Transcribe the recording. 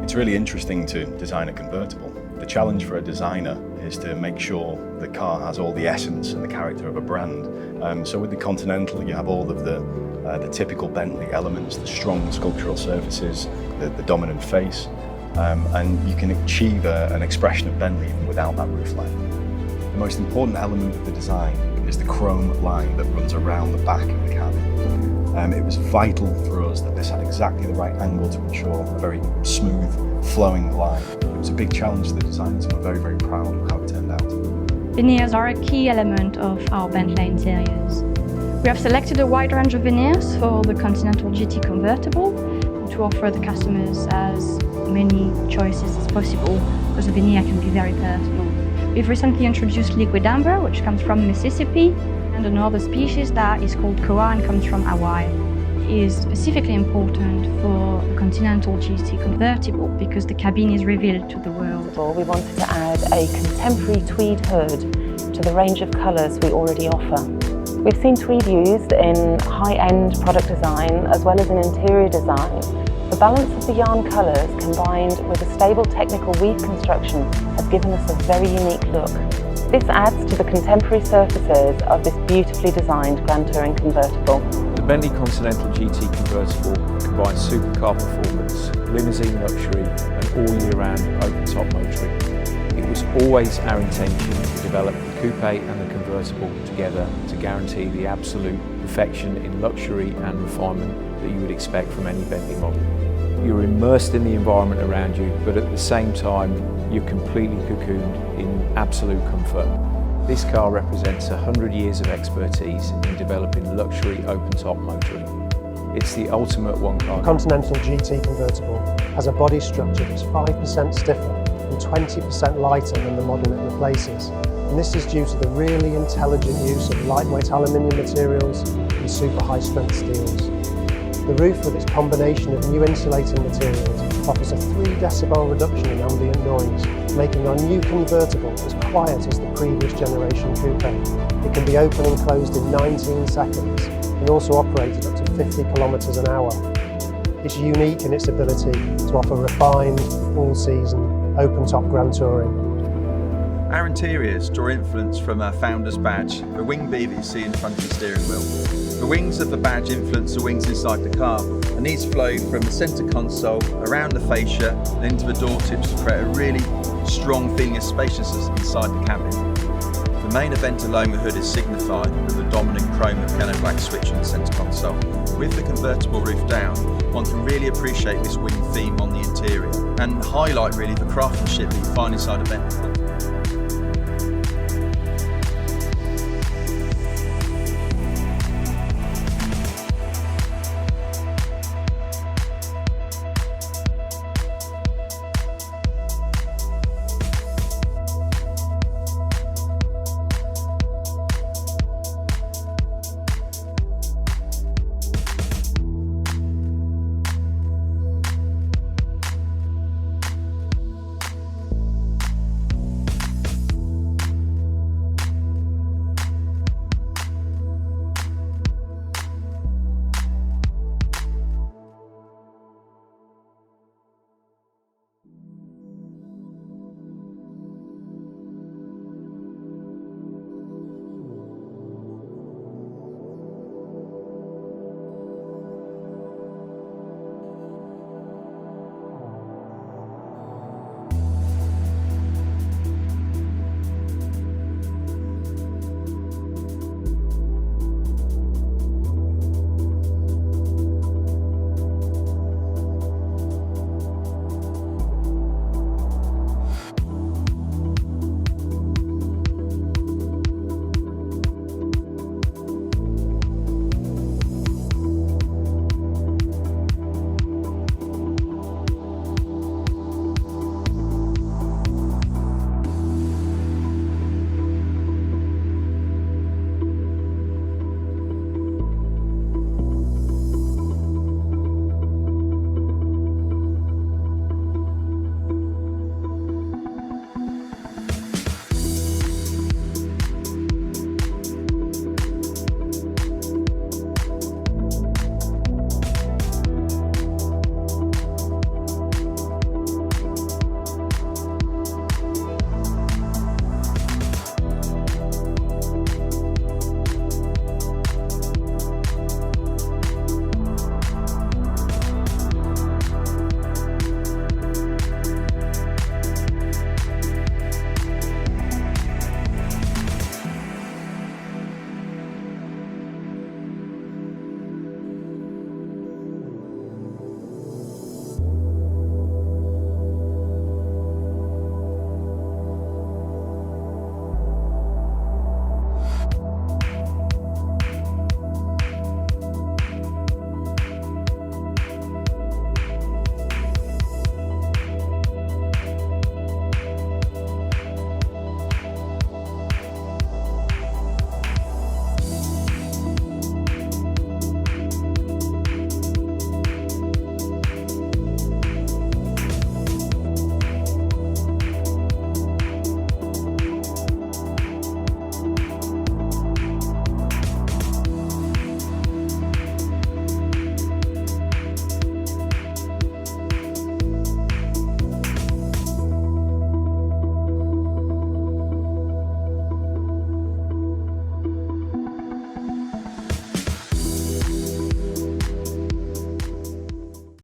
It's really interesting to design a convertible. The challenge for a designer is to make sure the car has all the essence and the character of a brand. So with the Continental, you have all of the typical Bentley elements, the strong sculptural surfaces, the dominant face, and you can achieve an expression of Bentley even without that roofline. The most important element of the design is the chrome line that runs around the back of the cabin. It was vital for us that this had exactly the right angle to ensure a very smooth, flowing line. It was a big challenge to the designers, and we're very, very proud of how it turned out. Veneers are a key element of our Bentley interiors. We have selected a wide range of veneers for the Continental GT Convertible to offer the customers as many choices as possible, because the veneer can be very personal. We've recently introduced liquid amber, which comes from Mississippi, and another species that is called Koa and comes from Hawaii. It is specifically important for the Continental GT Convertible because the cabin is revealed to the world. We wanted to add a contemporary tweed hood to the range of colours we already offer. We've seen tweed used in high-end product design as well as in interior design. The balance of the yarn colours combined with a stable technical weave construction has given us a very unique look. This adds to the contemporary surfaces of this beautifully designed Grand Touring convertible. The Bentley Continental GT Convertible combines supercar performance, limousine luxury and all-year-round open-top motoring. It was always our intention to develop the coupe and the convertible together to guarantee the absolute perfection in luxury and refinement that you would expect from any Bentley model. You're immersed in the environment around you, but at the same time, you're completely cocooned in absolute comfort. This car represents 100 years of expertise in developing luxury open-top motoring. It's the ultimate one-car. The Continental GT Convertible has a body structure that's 5% stiffer and 20% lighter than the model it replaces. And this is due to the really intelligent use of lightweight aluminium materials and super high-strength steels. The roof, with its combination of new insulating materials, offers a 3 decibel reduction in ambient noise, making our new convertible as quiet as the previous generation coupe. It can be open and closed in 19 seconds and also operated up to 50 kilometers an hour. It's unique in its ability to offer refined, all-season, open-top Grand Touring. Our interiors draw influence from our founder's badge, the wing B that you see in front of the steering wheel. The wings of the badge influence the wings inside the car, and these flow from the centre console, around the fascia and into the door tips to create a really strong feeling of spaciousness inside the cabin. The main event alone the hood is signified with the dominant chrome and piano black switch on the centre console. With the convertible roof down, one can really appreciate this wing theme on the interior and highlight really the craftsmanship that you find inside a Bentley.